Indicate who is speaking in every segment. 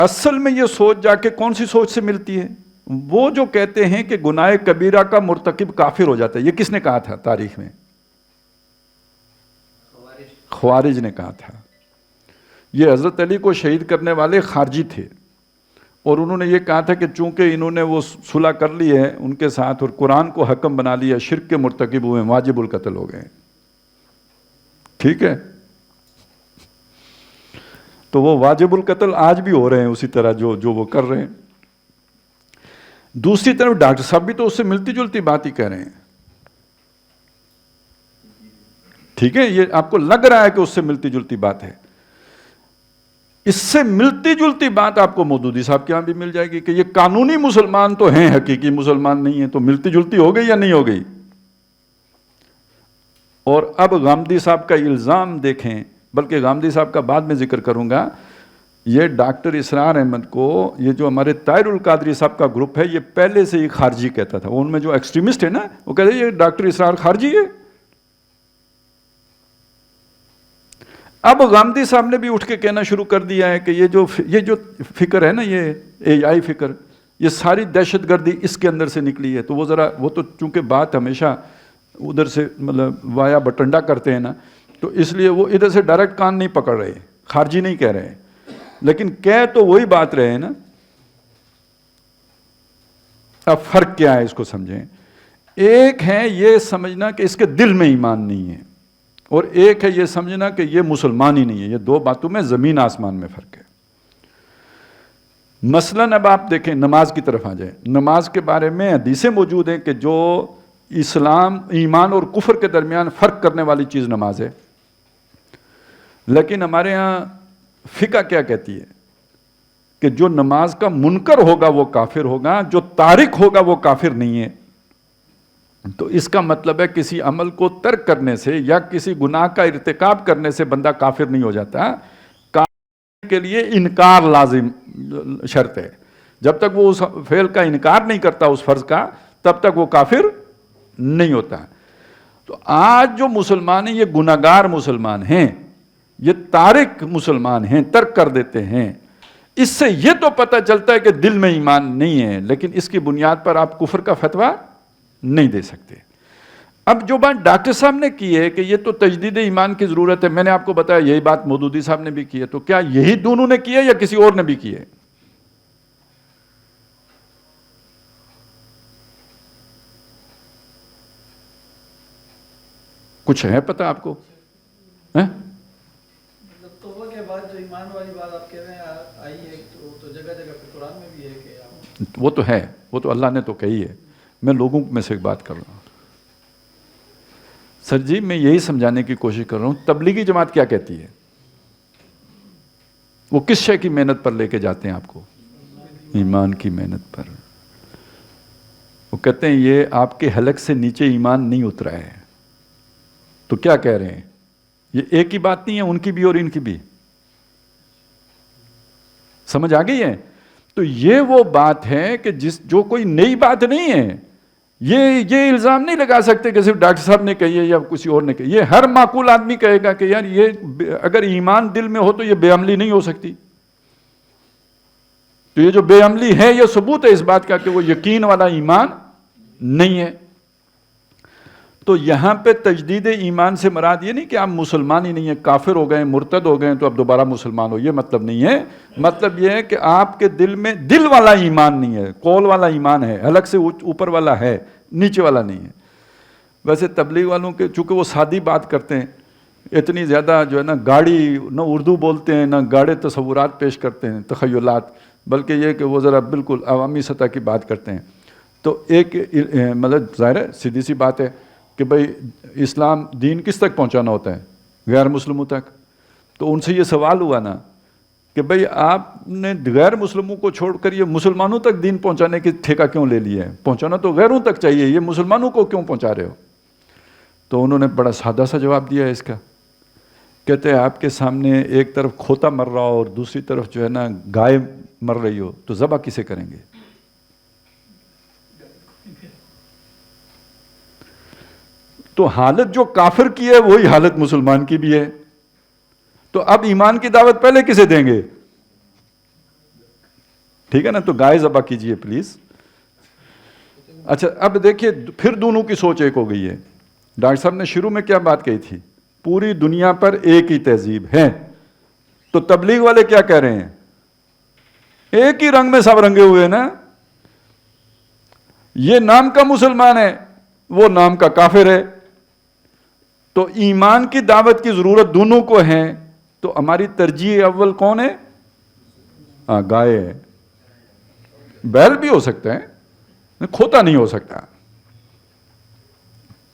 Speaker 1: اصل میں یہ سوچ جا کے کون سی سوچ سے ملتی ہے؟ وہ جو کہتے ہیں کہ گناہ کبیرہ کا مرتکب کافر ہو جاتا ہے. یہ کس نے کہا تھا تاریخ میں؟ خوارج نے کہا تھا. یہ حضرت علی کو شہید کرنے والے خارجی تھے، اور انہوں نے یہ کہا تھا کہ چونکہ انہوں نے وہ صلح کر لی ہے ان کے ساتھ اور قرآن کو حکم بنا لیا، شرک کے مرتکب ہوئے، واجب القتل ہو گئے. ٹھیک ہے، تو وہ واجب القتل آج بھی ہو رہے ہیں اسی طرح جو وہ کر رہے ہیں. دوسری طرف ڈاکٹر صاحب بھی تو اس سے ملتی جلتی بات ہی کہہ رہے ہیں. ٹھیک ہے، یہ آپ کو لگ رہا ہے کہ اس سے ملتی جلتی بات ہے. اس سے ملتی جلتی بات آپ کو مودودی صاحب کے ہاں بھی مل جائے گی کہ یہ قانونی مسلمان تو ہیں، حقیقی مسلمان نہیں ہیں. تو ملتی جلتی ہو گئی یا نہیں ہو گئی؟ اور اب غامدی صاحب کا الزام دیکھیں، بلکہ غامدی صاحب کا بعد میں ذکر کروں گا. یہ ڈاکٹر اسرار احمد کو، یہ جو ہمارے طاہر القادری صاحب کا گروپ ہے، یہ پہلے سے ہی خارجی کہتا تھا. ان میں جو ایکسٹریمسٹ ہے نا، وہ کہتے ہیں یہ ڈاکٹر اسرار خارجی ہے. اب غامدی صاحب نے بھی اٹھ کے کہنا شروع کر دیا ہے کہ یہ جو فکر ہے نا، یہ اے آئی فکر، یہ ساری دہشت گردی اس کے اندر سے نکلی ہے. تو وہ تو چونکہ بات ہمیشہ ادھر سے مطلب وایا بٹنڈا کرتے ہیں نا، تو اس لیے وہ ادھر سے ڈائریکٹ کان نہیں پکڑ رہے، خارجی نہیں کہہ رہے، لیکن کہہ تو وہی بات رہے ہیں نا. اب فرق کیا ہے اس کو سمجھیں. ایک ہے یہ سمجھنا کہ اس کے دل میں ایمان نہیں ہے، اور ایک ہے یہ سمجھنا کہ یہ مسلمان ہی نہیں ہے. یہ دو باتوں میں زمین آسمان میں فرق ہے. مثلاً اب آپ دیکھیں، نماز کی طرف آ جائیں. نماز کے بارے میں حدیثیں موجود ہیں کہ جو اسلام، ایمان اور کفر کے درمیان فرق کرنے والی چیز نماز ہے. لیکن ہمارے ہاں فقہ کیا کہتی ہے کہ جو نماز کا منکر ہوگا وہ کافر ہوگا، جو تارک ہوگا وہ کافر نہیں ہے. تو اس کا مطلب ہے کسی عمل کو ترک کرنے سے یا کسی گناہ کا ارتکاب کرنے سے بندہ کافر نہیں ہو جاتا. کافر کے لیے انکار لازم شرط ہے. جب تک وہ اس فعل کا انکار نہیں کرتا، اس فرض کا، تب تک وہ کافر نہیں ہوتا. تو آج جو مسلمان ہیں یہ گناہگار مسلمان ہیں، یہ تارک مسلمان ہیں، ترک کر دیتے ہیں. اس سے یہ تو پتہ چلتا ہے کہ دل میں ایمان نہیں ہے، لیکن اس کی بنیاد پر آپ کفر کا فتویٰ نہیں دے سکتے. اب جو بات ڈاکٹر صاحب نے کی ہے کہ یہ تو تجدید ایمان کی ضرورت ہے، میں نے آپ کو بتایا یہی بات مودودی صاحب نے بھی کی ہے. تو کیا یہی دونوں نے کی ہے یا کسی اور نے بھی کی ہے؟ کچھ ہے پتہ آپ کو؟
Speaker 2: توبہ کے بعد جو ایمان والی بات آپ کہہ رہے ہیں آئی ہے، تو جگہ جگہ پہ قرآن میں بھی ہے کہ
Speaker 1: وہ تو ہے، وہ تو اللہ نے تو کہی ہے. میں لوگوں میں سے ایک بات کر رہا ہوں. سر جی میں یہی سمجھانے کی کوشش کر رہا ہوں. تبلیغی جماعت کیا کہتی ہے؟ وہ کس شے کی محنت پر لے کے جاتے ہیں آپ کو؟ ایمان کی محنت پر. وہ کہتے ہیں یہ آپ کے حلق سے نیچے ایمان نہیں اترا ہے. تو کیا کہہ رہے ہیں؟ یہ ایک ہی بات نہیں ہے، ان کی بھی اور ان کی بھی. سمجھ آ گئی ہے؟ تو یہ وہ بات ہے کہ جو کوئی نئی بات نہیں ہے. یہ الزام نہیں لگا سکتے کہ صرف ڈاکٹر صاحب نے کہی ہے یا کسی اور نے کہی. یہ ہر معقول آدمی کہے گا کہ یار یہ اگر ایمان دل میں ہو تو یہ بے عملی نہیں ہو سکتی. تو یہ جو بے عملی ہے یہ ثبوت ہے اس بات کا کہ وہ یقین والا ایمان نہیں ہے. تو یہاں پہ تجدید ایمان سے مراد یہ نہیں کہ آپ مسلمان ہی نہیں ہیں، کافر ہو گئے، مرتد ہو گئے تو اب دوبارہ مسلمان ہو، یہ مطلب نہیں ہے. مطلب یہ ہے کہ آپ کے دل میں دل والا ایمان نہیں ہے، قول والا ایمان ہے، حلق سے اوپر والا ہے، نیچے والا نہیں ہے. ویسے تبلیغ والوں کے چونکہ وہ سادی بات کرتے ہیں، اتنی زیادہ جو ہے نا گاڑی نہ اردو بولتے ہیں نہ گاڑے تصورات پیش کرتے ہیں، تخیلات، بلکہ یہ کہ وہ ذرا بالکل عوامی سطح کی بات کرتے ہیں. تو ایک مطلب ظاہر ہے سیدھی سی بات ہے کہ بھئی اسلام دین کس تک پہنچانا ہوتا ہے؟ غیر مسلموں تک. تو ان سے یہ سوال ہوا نا کہ بھئی آپ نے غیر مسلموں کو چھوڑ کر یہ مسلمانوں تک دین پہنچانے کی ٹھیکہ کیوں لے لیا ہے؟ پہنچانا تو غیروں تک چاہیے، یہ مسلمانوں کو کیوں پہنچا رہے ہو؟ تو انہوں نے بڑا سادہ سا جواب دیا ہے اس کا. کہتے ہیں آپ کے سامنے ایک طرف کھوتا مر رہا ہو اور دوسری طرف جو ہے نا گائے مر رہی ہو، تو ذبح کسے کریں گے؟ تو حالت جو کافر کی ہے وہی حالت مسلمان کی بھی ہے. تو اب ایمان کی دعوت پہلے کسے دیں گے؟ ٹھیک ہے نا, تو گائے ذبح کیجئے پلیز. اچھا اب دیکھیے پھر دونوں کی سوچ ایک ہو گئی ہے. ڈاکٹر صاحب نے شروع میں کیا بات کہی تھی, پوری دنیا پر ایک ہی تہذیب ہے, تو تبلیغ والے کیا کہہ رہے ہیں, ایک ہی رنگ میں سب رنگے ہوئے نا, یہ نام کا مسلمان ہے وہ نام کا کافر ہے, تو ایمان کی دعوت کی ضرورت دونوں کو ہے, تو ہماری ترجیح اول کون ہے, گائے ہے. بیل بھی ہو سکتا ہے, کھوتا نہیں ہو سکتا.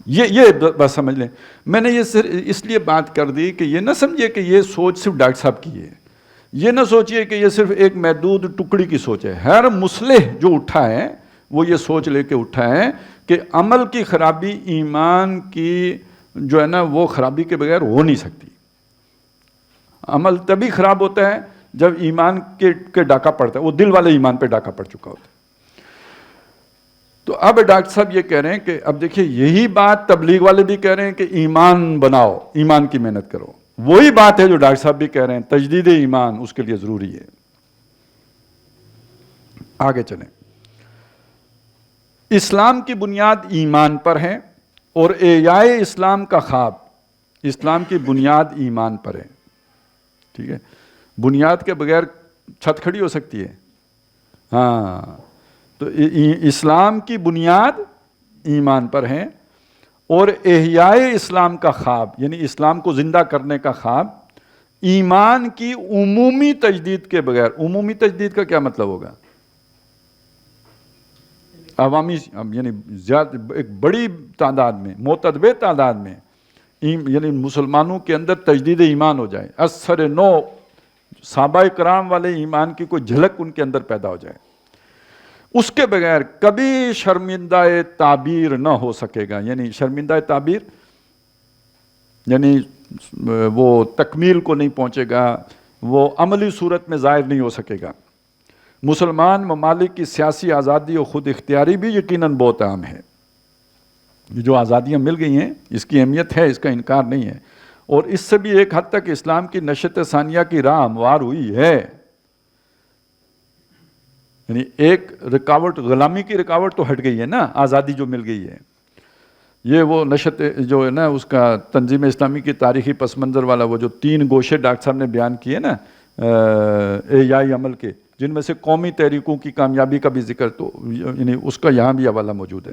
Speaker 1: یہ بس سمجھ لیں. میں نے یہ صرف اس لیے بات کر دی کہ یہ نہ سمجھیے کہ یہ سوچ صرف ڈاکٹر صاحب کی ہے, یہ نہ سوچئے کہ یہ صرف ایک محدود ٹکڑی کی سوچ ہے. ہر مصلح جو اٹھا ہے وہ یہ سوچ لے کے اٹھا ہے کہ عمل کی خرابی ایمان کی جو ہے نا وہ خرابی کے بغیر ہو نہیں سکتی. عمل تبھی خراب ہوتا ہے جب ایمان کے ڈاکہ پڑتا ہے, وہ دل والے ایمان پہ ڈاکہ پڑ چکا ہوتا ہے. تو اب ڈاکٹر صاحب یہ کہہ رہے ہیں کہ اب دیکھیے یہی بات تبلیغ والے بھی کہہ رہے ہیں کہ ایمان بناؤ, ایمان کی محنت کرو. وہی بات ہے جو ڈاکٹر صاحب بھی کہہ رہے ہیں, تجدید ایمان اس کے لیے ضروری ہے. آگے چلیں. اسلام کی بنیاد ایمان پر ہے اور احیائے اسلام کا خواب, اسلام کی بنیاد ایمان پر ہے. ٹھیک ہے, بنیاد کے بغیر چھت کھڑی ہو سکتی ہے؟ ہاں, تو اسلام کی بنیاد ایمان پر ہے اور احیائے اسلام کا خواب یعنی اسلام کو زندہ کرنے کا خواب ایمان کی عمومی تجدید کے بغیر. عمومی تجدید کا کیا مطلب ہوگا؟ عوامی یعنی زیادہ ایک بڑی تعداد میں, معتدبر تعداد میں یعنی مسلمانوں کے اندر تجدید ایمان ہو جائے, اثر نو صحابہ کرام والے ایمان کی کوئی جھلک ان کے اندر پیدا ہو جائے. اس کے بغیر کبھی شرمندہ تعبیر نہ ہو سکے گا. یعنی شرمندہ تعبیر یعنی وہ تکمیل کو نہیں پہنچے گا, وہ عملی صورت میں ظاہر نہیں ہو سکے گا. مسلمان ممالک کی سیاسی آزادی اور خود اختیاری بھی یقیناً بہت اہم ہے. یہ جو آزادیاں مل گئی ہیں اس کی اہمیت ہے, اس کا انکار نہیں ہے, اور اس سے بھی ایک حد تک اسلام کی نشت ثانیہ کی راہ ہموار ہوئی ہے. یعنی ایک رکاوٹ, غلامی کی رکاوٹ تو ہٹ گئی ہے نا, آزادی جو مل گئی ہے. یہ وہ نشت جو ہے نا اس کا تنظیم اسلامی کی تاریخی پس منظر والا وہ جو 3 گوشے ڈاکٹر صاحب نے بیان کیے نا احیائی عمل کے, جن میں سے قومی تحریکوں کی کامیابی کا بھی ذکر, تو یعنی اس کا یہاں بھی حوالہ موجود ہے.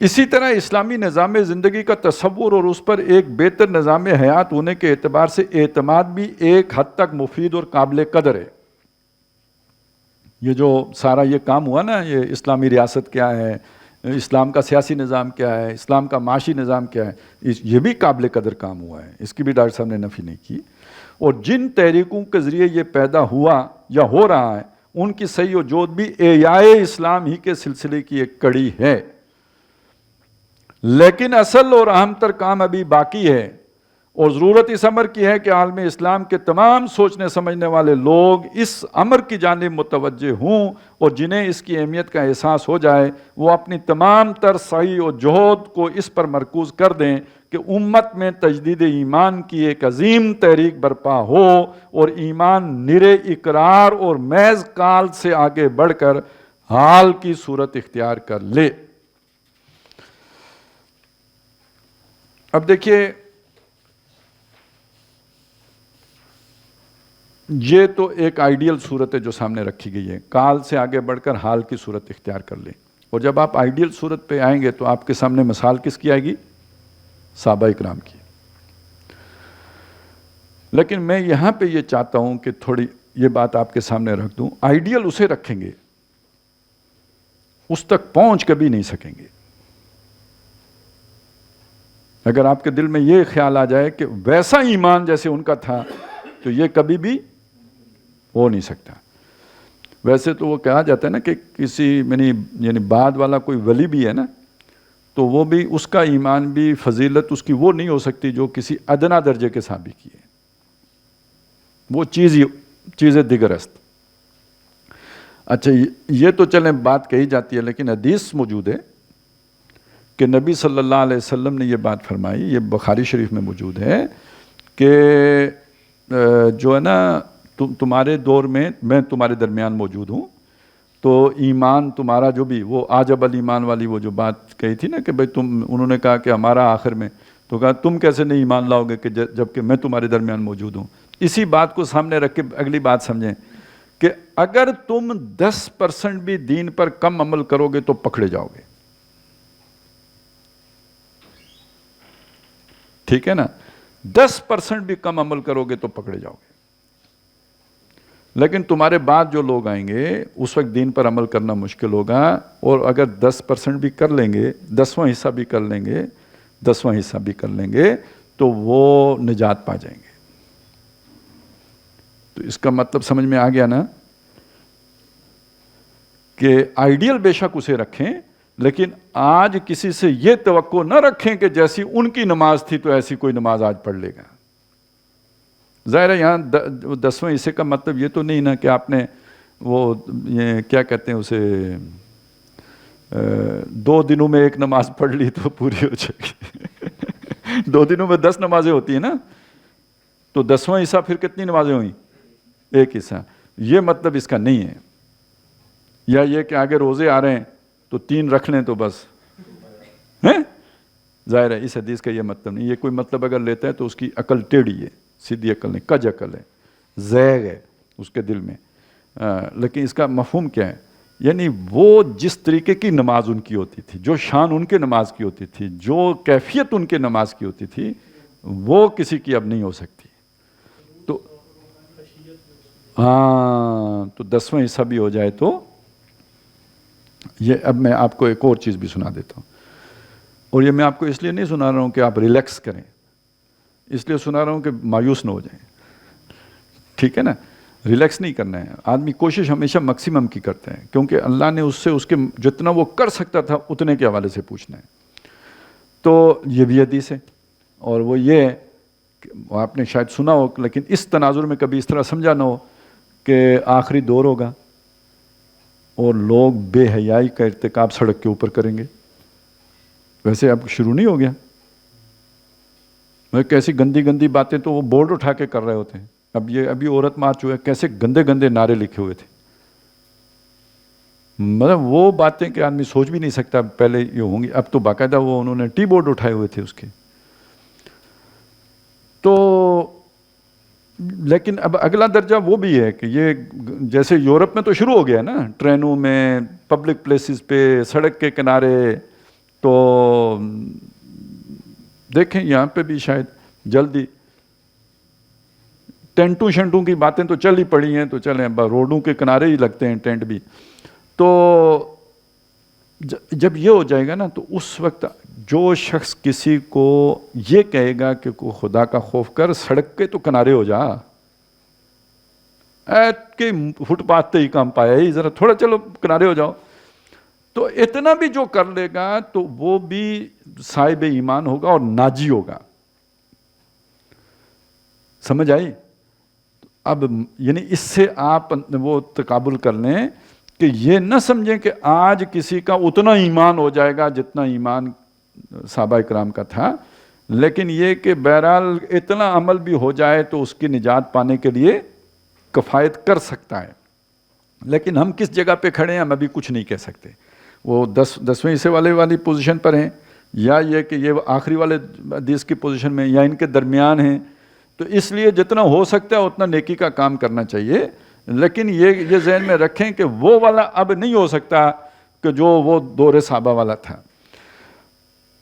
Speaker 1: اسی طرح اسلامی نظام زندگی کا تصور اور اس پر ایک بہتر نظام حیات ہونے کے اعتبار سے اعتماد بھی ایک حد تک مفید اور قابل قدر ہے. یہ جو سارا یہ کام ہوا نا, یہ اسلامی ریاست کیا ہے, اسلام کا سیاسی نظام کیا ہے, اسلام کا معاشی نظام کیا ہے, یہ بھی قابل قدر کام ہوا ہے, اس کی بھی ڈاکٹر صاحب نے نفی نہیں کی. اور جن تحریکوں کے ذریعے یہ پیدا ہوا یا ہو رہا ہے ان کی صحیح و جود بھی احیائے اسلام ہی کے سلسلے کی ایک کڑی ہے. لیکن اصل اور اہم تر کام ابھی باقی ہے, اور ضرورت اس امر کی ہے کہ عالم اسلام کے تمام سوچنے سمجھنے والے لوگ اس امر کی جانب متوجہ ہوں, اور جنہیں اس کی اہمیت کا احساس ہو جائے وہ اپنی تمام تر سعی و جہد کو اس پر مرکوز کر دیں کہ امت میں تجدید ایمان کی ایک عظیم تحریک برپا ہو, اور ایمان نرے اقرار اور محض قال سے آگے بڑھ کر حال کی صورت اختیار کر لے. اب دیکھیے یہ تو ایک آئیڈیل صورت ہے جو سامنے رکھی گئی ہے, قال سے آگے بڑھ کر حال کی صورت اختیار کر لیں. اور جب آپ آئیڈیل صورت پہ آئیں گے تو آپ کے سامنے مثال کس کی آئے گی؟ صحابہ اکرام کی. لیکن میں یہاں پہ یہ چاہتا ہوں کہ تھوڑی یہ بات آپ کے سامنے رکھ دوں. آئیڈیل اسے رکھیں گے, اس تک پہنچ کبھی نہیں سکیں گے. اگر آپ کے دل میں یہ خیال آ جائے کہ ویسا ایمان جیسے ان کا تھا تو یہ کبھی بھی ہو نہیں سکتا. ویسے تو وہ کہا جاتا ہے نا کہ کسی یعنی بعد والا کوئی ولی بھی ہے نا, تو وہ بھی اس کا ایمان بھی فضیلت اس کی وہ نہیں ہو سکتی جو کسی ادنا درجے کے صحابی کی ہے. وہ چیزیں دیگر است. اچھا یہ تو چلیں بات کہی جاتی ہے, لیکن حدیث موجود ہے کہ نبی صلی اللہ علیہ وسلم نے یہ بات فرمائی, یہ بخاری شریف میں موجود ہے کہ جو ہے نا تمہارے دور میں تمہارے درمیان موجود ہوں، تو ایمان تمہارا جو بھی، وہ عجب الایمان والی وہ جو بات کہی تھی نا کہ بھئی انہوں نے کہا کہ ہمارا آخر میں، تو کہا تم کیسے نہیں ایمان لاؤ گے کہ جب کہ میں تمہارے درمیان موجود ہوں. اسی بات کو سامنے رکھ کے اگلی بات سمجھیں کہ اگر تم 10% بھی دین پر کم عمل کرو گے تو پکڑے جاؤ گے. ٹھیک ہے نا؟ 10% بھی کم عمل کرو گے تو پکڑے جاؤ گے. لیکن تمہارے بعد جو لوگ آئیں گے اس وقت دین پر عمل کرنا مشکل ہوگا، اور اگر 10% بھی کر لیں گے، 10واں حصہ بھی کر لیں گے، 10واں حصہ بھی کر لیں گے تو وہ نجات پا جائیں گے. تو اس کا مطلب سمجھ میں آ گیا نا کہ آئیڈیل بے شک اسے رکھیں، لیکن آج کسی سے یہ توقع نہ رکھیں کہ جیسی ان کی نماز تھی تو ایسی کوئی نماز آج پڑھ لے گا. ظاہر ہے یہاں 10ویں حصے کا مطلب یہ تو نہیں نا کہ آپ نے وہ یہ کیا کہتے ہیں اسے 2 دنوں میں ایک نماز پڑھ لی تو پوری ہو جائے گی. 2 دنوں میں 10 نمازیں ہوتی ہیں نا، تو 10واں حصہ پھر کتنی نمازیں ہوئیں؟ ایک حصہ. یہ مطلب اس کا نہیں ہے. یا یہ کہ آگے روزے آ رہے ہیں تو 3 رکھ لیں تو بس ہیں. ظاہر ہے اس حدیث کا یہ مطلب نہیں. یہ کوئی مطلب اگر لیتا ہے تو اس کی عقل ٹیڑھی ہے، سیدھی عقل نہیں، کج عقل ہے، زیغ ہے اس کے دل میں. لیکن اس کا مفہوم کیا ہے؟ یعنی وہ جس طریقے کی نماز ان کی ہوتی تھی، جو شان ان کے نماز کی ہوتی تھی، جو کیفیت ان کے نماز کی ہوتی تھی، وہ کسی کی اب نہیں ہو سکتی. تو ہاں، تو 10واں حصہ بھی ہو جائے تو یہ. اب میں آپ کو ایک اور چیز بھی سنا دیتا ہوں، اور یہ میں آپ کو اس لیے نہیں سنا رہا ہوں کہ آپ ریلیکس کریں، اس لیے سنا رہا ہوں کہ مایوس نہ ہو جائیں. ٹھیک ہے نا؟ ریلیکس نہیں کرنا ہے. آدمی کوشش ہمیشہ میکسیمم کی کرتا ہے، کیونکہ اللہ نے اس سے اس کے جتنا وہ کر سکتا تھا اتنے کے حوالے سے پوچھنا ہے. تو یہ بھی حدیث ہے، اور وہ یہ ہے کہ آپ نے شاید سنا ہو لیکن اس تناظر میں کبھی اس طرح سمجھا نہ ہو کہ آخری دور ہوگا اور لوگ بے حیائی کا ارتکاب سڑک کے اوپر کریں گے. ویسے اب شروع نہیں ہو گیا؟ کیسی گندی گندی باتیں تو وہ بورڈ اٹھا کے کر رہے ہوتے ہیں. اب یہ ابھی عورت مارچ ہوا ہے، کیسے گندے گندے نعرے لکھے ہوئے تھے. مطلب وہ باتیں کہ آدمی سوچ بھی نہیں سکتا پہلے یہ ہوں گی. اب تو باقاعدہ وہ انہوں نے ٹی بورڈ اٹھائے ہوئے تھے اس کے. تو لیکن اب اگلا درجہ وہ بھی ہے کہ یہ جیسے یورپ میں تو شروع ہو گیا نا، ٹرینوں میں، پبلک پلیسز پہ، سڑک کے کنارے. تو دیکھیں یہاں پہ بھی شاید جلدی ٹینٹوں شنٹوں کی باتیں تو چل ہی پڑی ہیں، تو چلیں روڈوں کے کنارے ہی لگتے ہیں ٹینٹ بھی. تو جب یہ ہو جائے گا نا تو اس وقت جو شخص کسی کو یہ کہے گا کہ خدا کا خوف کر، سڑک کے تو کنارے ہو جا، کہ فٹ پاتھ پہ ہی کام پایا ہی، ذرا تھوڑا چلو کنارے ہو جاؤ. تو اتنا بھی جو کر لے گا تو وہ بھی صاحب ایمان ہوگا اور ناجی ہوگا. سمجھ آئی؟ اب یعنی اس سے آپ وہ تقابل کر لیں کہ یہ نہ سمجھیں کہ آج کسی کا اتنا ایمان ہو جائے گا جتنا ایمان صحابہ کرام کا تھا، لیکن یہ کہ بہرحال اتنا عمل بھی ہو جائے تو اس کی نجات پانے کے لیے کفایت کر سکتا ہے. لیکن ہم کس جگہ پہ کھڑے ہیں ہم ابھی کچھ نہیں کہہ سکتے. وہ 10ویں حصے والی پوزیشن پر ہیں، یا یہ کہ یہ آخری والے حدیث کی پوزیشن میں، یا ان کے درمیان ہیں. تو اس لیے جتنا ہو سکتا ہے اتنا نیکی کا کام کرنا چاہیے. لیکن یہ ذہن میں رکھیں کہ وہ والا اب نہیں ہو سکتا کہ جو وہ دور صحابہ والا تھا.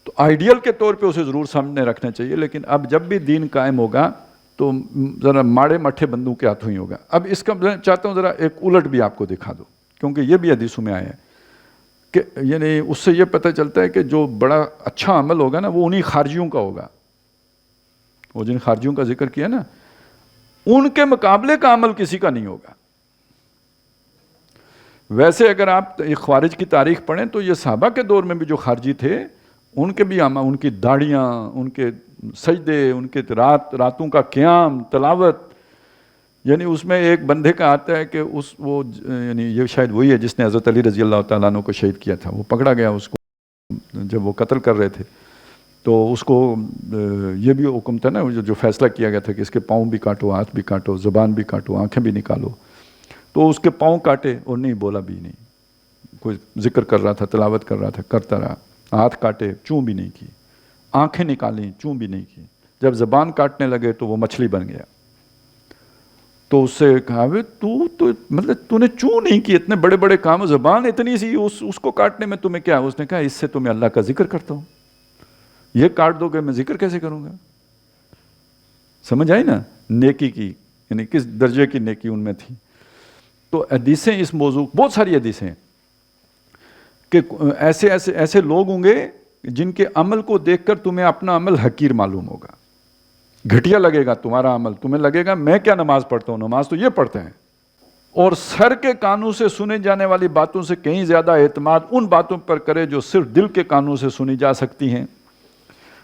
Speaker 1: تو آئیڈیل کے طور پہ اسے ضرور سامنے رکھنا چاہیے، لیکن اب جب بھی دین قائم ہوگا تو ذرا ماڑے مٹھے بندوں کے ہاتھوں ہی ہوگا. اب اس کا میں چاہتا ہوں ذرا ایک الٹ بھی آپ کو دکھا دو، کیونکہ یہ بھی حدیثوں میں آیا ہے کہ یعنی اس سے یہ پتہ چلتا ہے کہ جو بڑا اچھا عمل ہوگا نا وہ انہی خارجیوں کا ہوگا. وہ جن خارجیوں کا ذکر کیا نا، ان کے مقابلے کا عمل کسی کا نہیں ہوگا. ویسے اگر آپ خوارج کی تاریخ پڑھیں تو یہ صحابہ کے دور میں بھی جو خارجی تھے ان کے بھی ان کی داڑیاں، ان کے سجدے، ان کے راتوں کا قیام، تلاوت. یعنی اس میں ایک بندے کا آتا ہے کہ وہ یعنی یہ شاید وہی ہے جس نے حضرت علی رضی اللہ تعالیٰ عنہ کو شہید کیا تھا. وہ پکڑا گیا، اس کو جب وہ قتل کر رہے تھے تو اس کو یہ بھی حکم تھا نا جو فیصلہ کیا گیا تھا کہ اس کے پاؤں بھی کاٹو، ہاتھ بھی کاٹو، زبان بھی کاٹو، آنکھیں بھی نکالو. تو اس کے پاؤں کاٹے اور نہیں بولا بھی نہیں. کوئی ذکر کر رہا تھا، تلاوت کر رہا تھا، کرتا رہا. ہاتھ کاٹے، چوں بھی نہیں کی. آنکھیں نکالیں، چوں بھی نہیں کی. جب زبان کاٹنے لگے تو وہ مچھلی بن گیا. تو اس سے کہا تو مطلب تو نے چوں نہیں کی، اتنے بڑے بڑے کام، زبان اتنی سی، اس کو کاٹنے میں تمہیں کیا؟ اس نے کہا اس سے تو میں اللہ کا ذکر کرتا ہوں، یہ کاٹ دو گے میں ذکر کیسے کروں گا؟ سمجھ آئی نا نیکی کی، یعنی کس درجے کی نیکی ان میں تھی. تو حدیثیں اس موضوع، بہت ساری حدیثیں ہیں کہ ایسے لوگ ہوں گے جن کے عمل کو دیکھ کر تمہیں اپنا عمل حقیر معلوم ہوگا، گھٹیا لگے گا تمہارا عمل. تمہیں لگے گا میں کیا نماز پڑھتا ہوں، نماز تو یہ پڑھتے ہیں. اور سر کے کانوں سے سنے جانے والی باتوں سے کہیں زیادہ اعتماد ان باتوں پر کرے جو صرف دل کے کانوں سے سنی جا سکتی ہیں.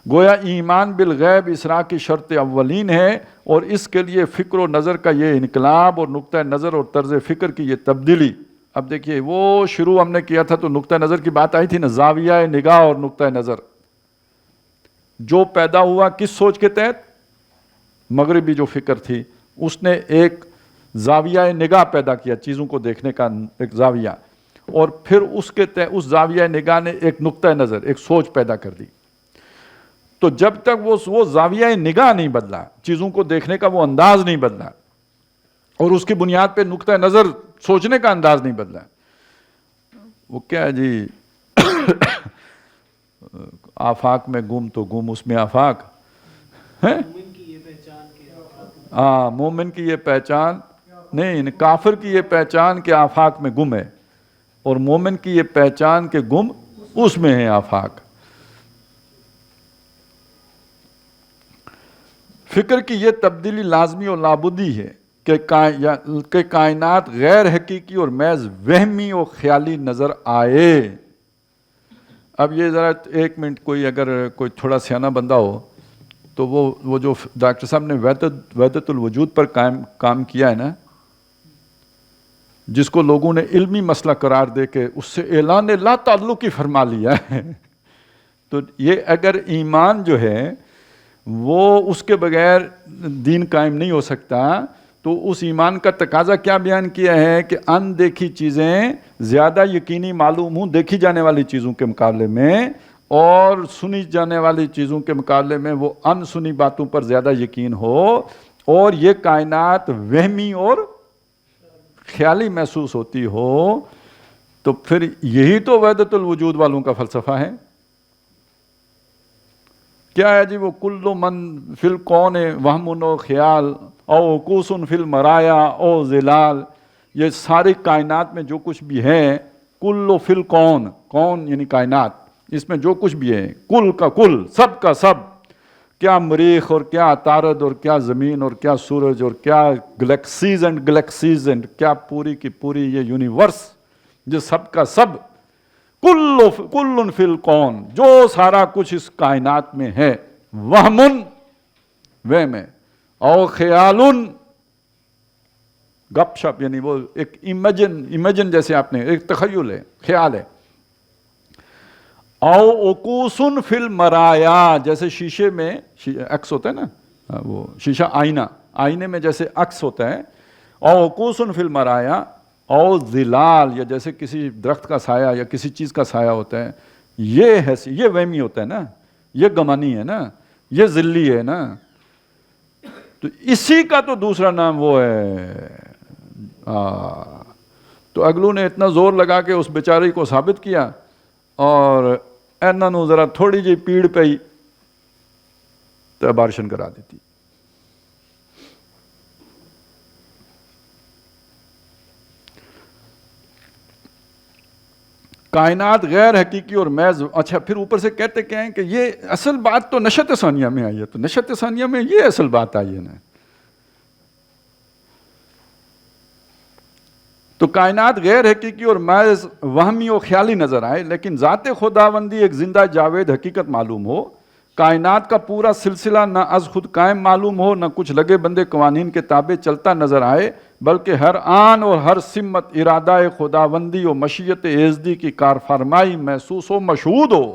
Speaker 1: گویا ایمان بالغیب اسراء کی شرط اولین ہے، اور اس کے لیے فکر و نظر کا یہ انقلاب اور نقطہ نظر اور طرز فکر کی یہ تبدیلی. اب دیکھیے وہ شروع ہم نے کیا تھا تو نقطہ نظر کی بات آئی تھی نا، زاویہ نگاہ اور نقطہ نظر جو پیدا ہوا کس سوچ کے تحت؟ مغربی جو فکر تھی اس نے ایک زاویہ نگاہ پیدا کیا، چیزوں کو دیکھنے کا ایک زاویہ، اور پھر اس اس زاویہ نگاہ نے ایک نقطہ نظر، ایک سوچ پیدا کر دی. تو جب تک وہ زاویہ نگاہ نہیں بدلا، چیزوں کو دیکھنے کا وہ انداز نہیں بدلا، اور اس کی بنیاد پہ نقطہ نظر سوچنے کا انداز نہیں بدلا، وہ کیا ہے جی آفاق میں گم تو گم اس میں آفاق ہے. ہاں مومن کی یہ پہچان نہیں، کافر کی یہ پہچان کہ آفاق میں گم ہے، اور مومن کی یہ پہچان کہ گم اس میں ہے آفاق. فکر کی یہ تبدیلی لازمی اور لابدی ہے کہ کائنات غیر حقیقی اور محض وہمی اور خیالی نظر آئے. اب یہ ذرا ایک منٹ، کوئی اگر کوئی تھوڑا سیانہ بندہ ہو تو وہ جو ڈاکٹر صاحب نے وحدت الوجود پر کام کیا ہے نا، جس کو لوگوں نے علمی مسئلہ قرار دے کے اس سے اعلان لا تعلقی فرما لیا ہے، تو یہ اگر ایمان جو ہے وہ اس کے بغیر دین قائم نہیں ہو سکتا، تو اس ایمان کا تقاضا کیا بیان کیا ہے کہ ان دیکھی چیزیں زیادہ یقینی معلوم ہوں دیکھی جانے والی چیزوں کے مقابلے میں، اور سنی جانے والی چیزوں کے مقابلے میں وہ ان سنی باتوں پر زیادہ یقین ہو، اور یہ کائنات وہمی اور خیالی محسوس ہوتی ہو. تو پھر یہی تو وحدت الوجود والوں کا فلسفہ ہے. کیا ہے جی؟ وہ کل من فی الکون وہم و خیال او کوس فی المرایا او ظلال، یہ ساری کائنات میں جو کچھ بھی ہے، کل فی الکون، کون یعنی کائنات، اس میں جو کچھ بھی ہے کل کا کل، سب کا سب، کیا مریخ اور کیا عطارد اور کیا زمین اور کیا سورج اور کیا گلیکسیز اینڈ کیا پوری کی پوری یہ یونیورس، جو سب کا سب، کل فی الکون، جو سارا کچھ اس کائنات میں ہے، وہمن وہم ہے، او خیالن گپ شپ، یعنی وہ ایک امیجن جیسے آپ نے ایک تخیل ہے، خیال ہے. او عکوسن فی المرایا، جیسے شیشے میں عکس ہوتا ہے نا، وہ شیشہ آئینے میں جیسے عکس ہوتا ہے، او عکوسن فی المرایا او ظلال، یا جیسے کسی درخت کا سایہ یا کسی چیز کا سایہ ہوتا ہے، یہ وہمی ہوتا ہے نا، یہ گمانی ہے نا، یہ ذلی ہے نا. تو اسی کا تو دوسرا نام وہ ہے. تو اگلو نے اتنا زور لگا کے اس بیچاری کو ثابت کیا، اور انہوں ذرا تھوڑی جی پیڑ پہ ہی تو ابارشن کرا دیتی. کائنات غیر حقیقی اور محض، اچھا پھر اوپر سے کہتے کیا ہیں کہ یہ اصل بات تو نشأت ثانیہ میں آئی ہے، تو نشأت ثانیہ میں یہ اصل بات آئی ہے نا. تو کائنات غیر حقیقی اور محض وہمی و خیالی نظر آئے، لیکن ذات خداوندی ایک زندہ جاوید حقیقت معلوم ہو. کائنات کا پورا سلسلہ نہ از خود قائم معلوم ہو، نہ کچھ لگے بندے قوانین کے تابع چلتا نظر آئے، بلکہ ہر آن اور ہر سمت ارادہ خداوندی و مشیت ایزدی کی کارفرمائی محسوس و مشہود ہو.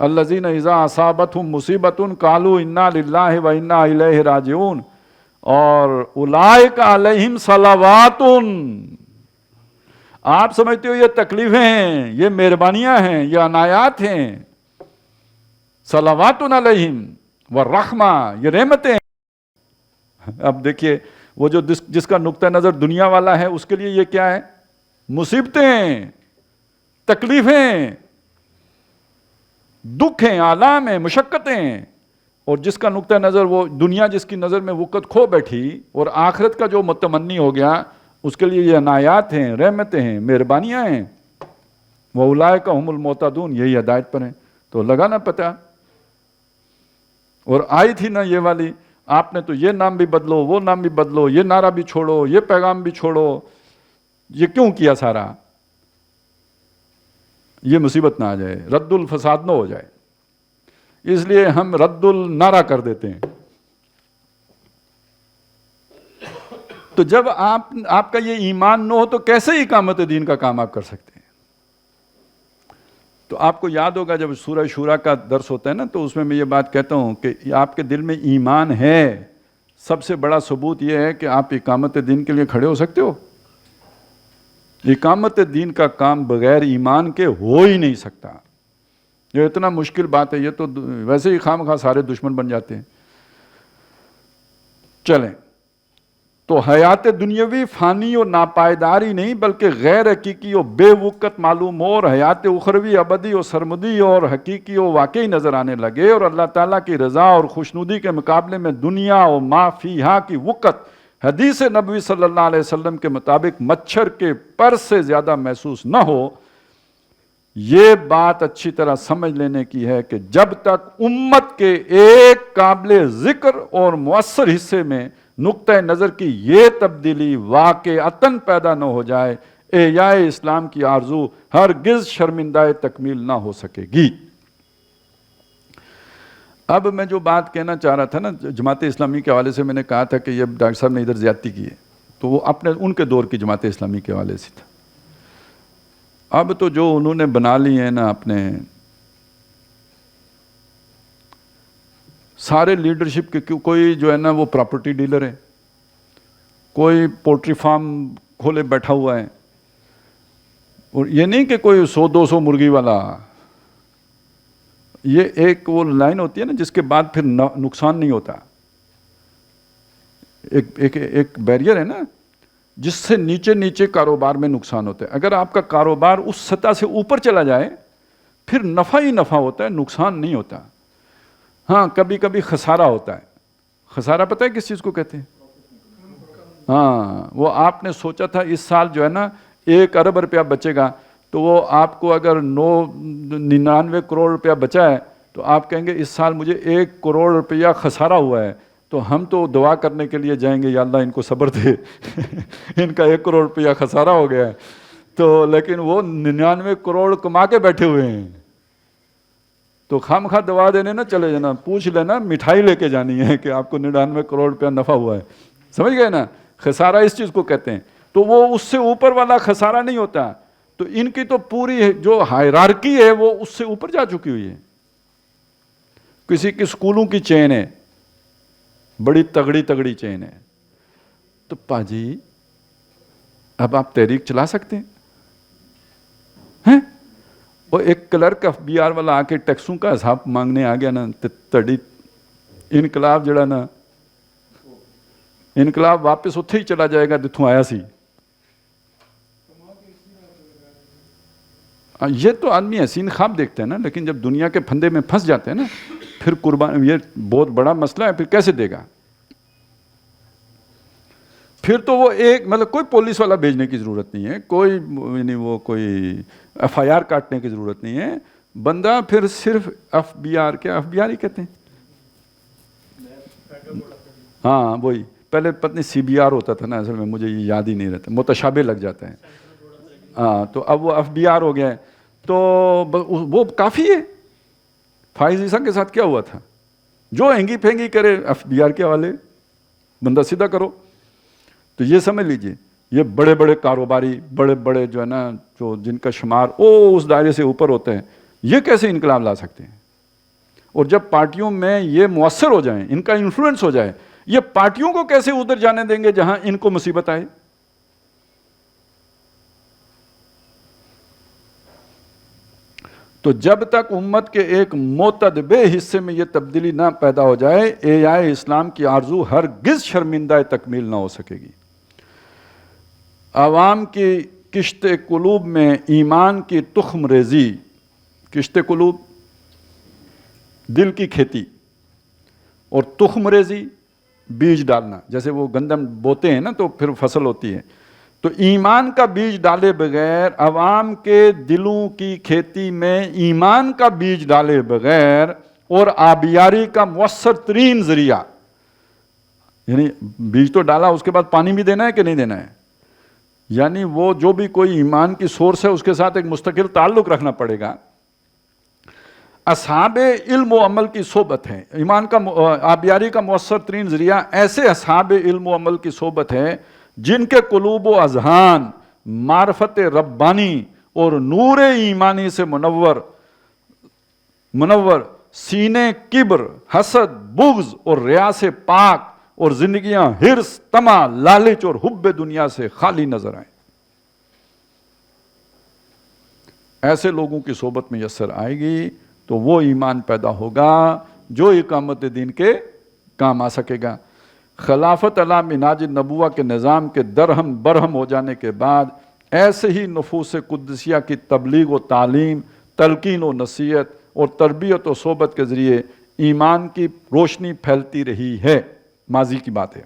Speaker 1: الذین اذا اصابتہم مصیبۃ قالوا انا للہ و انا الیہ راجعون، اور اولئک علیہم صلوات، آپ سمجھتے ہو یہ تکلیفیں ہیں، یہ مہربانیاں ہیں، یہ عنایات ہیں، صلوات علیہم والرحمہ، یہ رحمتیں ہیں۔ اب دیکھیے وہ جو جس کا نقطہ نظر دنیا والا ہے اس کے لیے یہ کیا ہے؟ مصیبتیں، تکلیفیں، دکھ ہیں، آلام ہیں، مشقتیں۔ اور جس کا نقطہ نظر وہ دنیا جس کی نظر میں وقت کھو بیٹھی اور آخرت کا جو متمنی ہو گیا، اس کے لیے یہ عنایات ہیں، رحمتیں ہیں، مہربانیاں ہیں۔ وَأُولَئِكَ هُمُ الْمُهْتَدُونَ، یہی ہدایت پر ہیں۔ تو لگا نا پتہ، اور آئی تھی نا یہ والی، آپ نے تو یہ نام بھی بدلو، وہ نام بھی بدلو، یہ نعرہ بھی چھوڑو، یہ پیغام بھی چھوڑو، یہ کیوں کیا سارا؟ یہ مصیبت نہ آ جائے، رد الفساد نہ ہو جائے، اس لیے ہم رد النعرہ کر دیتے ہیں۔ تو جب آپ کا یہ ایمان نہ ہو تو کیسے اقامت دین کا کام آپ کر سکتے ہیں؟ تو آپ کو یاد ہوگا جب سورہ شورا کا درس ہوتا ہے نا، تو اس میں یہ بات کہتا ہوں کہ آپ کے دل میں ایمان ہے، سب سے بڑا ثبوت یہ ہے کہ آپ اقامت دین کے لیے کھڑے ہو سکتے ہو۔ اقامت دین کا کام بغیر ایمان کے ہو ہی نہیں سکتا۔ یہ اتنا مشکل بات ہے، یہ تو ویسے ہی خام خواہ سارے دشمن بن جاتے ہیں۔ چلیں، تو حیات دنیاوی فانی اور ناپائیداری نہیں بلکہ غیر حقیقی اور بے وقت معلوم ہو، اور حیات اخروی ابدی اور سرمدی اور حقیقی اور واقعی نظر آنے لگے، اور اللہ تعالیٰ کی رضا اور خوشنودی کے مقابلے میں دنیا اور ما فیہا کی وقت حدیث نبوی صلی اللہ علیہ وسلم کے مطابق مچھر کے پر سے زیادہ محسوس نہ ہو۔ یہ بات اچھی طرح سمجھ لینے کی ہے کہ جب تک امت کے ایک قابل ذکر اور مؤثر حصے میں نقطہ نظر کی یہ تبدیلی واقعتاً پیدا نہ ہو جائے، احیاء اسلام کی آرزو ہرگز شرمندہ تکمیل نہ ہو سکے گی۔ اب میں جو بات کہنا چاہ رہا تھا نا جماعت اسلامی کے حوالے سے، میں نے کہا تھا کہ یہ ڈاکٹر صاحب نے ادھر زیادتی کی ہے، تو وہ اپنے ان کے دور کی جماعت اسلامی کے حوالے سے تھا۔ اب تو جو انہوں نے بنا لی ہیں نا اپنے سارے لیڈرشپ کے، کوئی جو ہے نا وہ پراپرٹی ڈیلر ہے، کوئی پولٹری فارم کھولے بیٹھا ہوا ہے، اور یہ نہیں کہ کوئی 100-200 مرغی والا، یہ ایک وہ لائن ہوتی ہے نا جس کے بعد پھر نقصان نہیں ہوتا، ایک بیریئر ہے نا جس سے نیچے کاروبار میں نقصان ہوتا ہے۔ اگر آپ کا کاروبار اس سطح سے اوپر چلا جائے پھر نفع ہی نفع ہوتا ہے، نقصان نہیں ہوتا۔ ہاں کبھی کبھی خسارہ ہوتا ہے۔ خسارہ پتہ ہے کس چیز کو کہتے ہیں؟ ہاں، وہ آپ نے سوچا تھا اس سال جو ہے نا 1 ارب روپیہ بچے گا، تو وہ آپ کو اگر 99 کروڑ روپیہ بچا ہے تو آپ کہیں گے اس سال مجھے 1 کروڑ روپیہ خسارہ ہوا ہے، تو ہم تو دعا کرنے کے لیے جائیں گے یا اللہ ان کو صبر دے ان کا 1 کروڑ روپیہ خسارہ ہو گیا ہے، تو لیکن وہ 99 کروڑ کما کے بیٹھے ہوئے ہیں، تو خام خواہ دعا دینے نہ چلے جانا، پوچھ لینا، مٹھائی لے کے جانی ہے کہ آپ کو 99 کروڑ روپیہ نفع ہوا ہے۔ سمجھ گئے نا؟ خسارہ اس چیز کو کہتے ہیں۔ تو وہ اس سے اوپر والا خسارہ نہیں ہوتا۔ تو ان کی تو پوری جو ہائرارکی ہے وہ اس سے اوپر جا چکی ہوئی ہے۔ کسی کی سکولوں کی چین ہے، بڑی تگڑی چین ہے، تو پاجی اب آپ تحریک چلا سکتے ہیں؟ وہ ایک کلرک FBR والا آ کے ٹیکسوں کا حساب مانگنے آ گیا نا، تڑی انقلاب جڑا نا، انقلاب واپس اتھے ہی چلا جائے گا جتھوں آیا سی۔ یہ تو آدمی حسین خواب دیکھتے ہیں نا، لیکن جب دنیا کے پھندے میں پھنس جاتے ہیں نا پھر قربان، یہ بہت بڑا مسئلہ ہے، پھر کیسے دے گا؟ پھر تو وہ ایک مطلب کوئی پولیس والا بھیجنے کی ضرورت نہیں ہے، کوئی یعنی وہ کوئی FIR کاٹنے کی ضرورت نہیں ہے، بندہ پھر صرف FBR کیا FBR ہی کہتے ہیں، ہاں وہی، پہلے پتنی CBR ہوتا تھا نا، اصل میں مجھے یہ یاد ہی نہیں رہتا، متشابہ لگ جاتا ہے، ہاں تو اب وہ FBR ہو گیا ہے، تو وہ کافی ہے۔ فائز عیسیٰ کے ساتھ کیا ہوا تھا؟ جو ہینگی پھینگی کرے FBR کے حوالے، بندہ سیدھا کرو۔ تو یہ سمجھ لیجئے، یہ بڑے بڑے کاروباری، بڑے جو ہے نا، جو جن کا شمار اس دائرے سے اوپر ہوتے ہیں، یہ کیسے انقلاب لا سکتے ہیں؟ اور جب پارٹیوں میں یہ مؤثر ہو جائیں، ان کا انفلوئنس ہو جائے، یہ پارٹیوں کو کیسے ادھر جانے دیں گے جہاں ان کو مصیبت آئے؟ تو جب تک امت کے ایک متدبع حصے میں یہ تبدیلی نہ پیدا ہو جائے، احیاء اسلام کی آرزو ہرگز شرمندہ تکمیل نہ ہو سکے گی۔ عوام کی کشت قلوب میں ایمان کی تخم ریزی، کشت قلوب دل کی کھیتی، اور تخم ریزی بیج ڈالنا، جیسے وہ گندم بوتے ہیں نا تو پھر فصل ہوتی ہے، تو ایمان کا بیج ڈالے بغیر، عوام کے دلوں کی کھیتی میں ایمان کا بیج ڈالے بغیر، اور آبیاری کا مؤثر ترین ذریعہ، یعنی بیج تو ڈالا، اس کے بعد پانی بھی دینا ہے کہ نہیں دینا ہے، یعنی وہ جو بھی کوئی ایمان کی سورس ہے اس کے ساتھ ایک مستقل تعلق رکھنا پڑے گا۔ اصحاب علم و عمل کی صحبت ہے، ایمان کا آبیاری کا مؤثر ترین ذریعہ ایسے اصحاب علم و عمل کی صحبت ہے جن کے قلوب و اذہان معرفت ربانی اور نور ایمانی سے منور، سینے کبر، حسد، بغض اور ریا سے پاک، اور زندگیاں حرص، طمع، لالچ اور حب دنیا سے خالی نظر آئیں۔ ایسے لوگوں کی صحبت میں یسر آئے گی تو وہ ایمان پیدا ہوگا جو اقامت دین کے کام آ سکے گا۔ خلافت علی منہاج النبوہ کے نظام کے درہم برہم ہو جانے کے بعد ایسے ہی نفوس قدسیہ کی تبلیغ و تعلیم، تلقین و نصیحت اور تربیت و صحبت کے ذریعے ایمان کی روشنی پھیلتی رہی ہے، ماضی کی بات ہے۔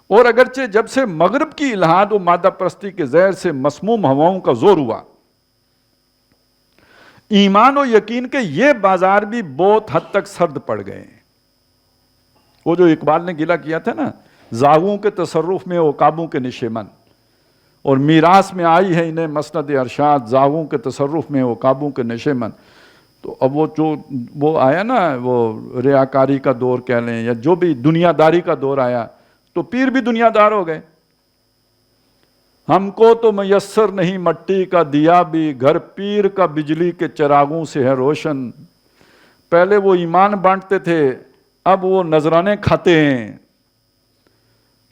Speaker 1: اور اگرچہ جب سے مغرب کی الحاد و مادہ پرستی کے زہر سے مسموم ہواؤں کا زور ہوا، ایمان و یقین کے یہ بازار بھی بہت حد تک سرد پڑ گئے ہیں۔ وہ جو اقبال نے گلہ کیا تھا نا، زاغوں کے تصرف میں عقابوں کے نشیمن، اور میراث میں آئی ہے انہیں مسند ارشاد، زاغوں کے تصرف میں عقابوں کے نشیمن۔ تو اب وہ آیا نا، وہ ریاکاری کا دور کہہ لیں یا جو بھی دنیا داری کا دور آیا، تو پیر بھی دنیا دار ہو گئے۔ ہم کو تو میسر نہیں مٹی کا دیا بھی، گھر پیر کا بجلی کے چراغوں سے ہے روشن۔ پہلے وہ ایمان بانٹتے تھے، اب وہ نذرانے کھاتے ہیں۔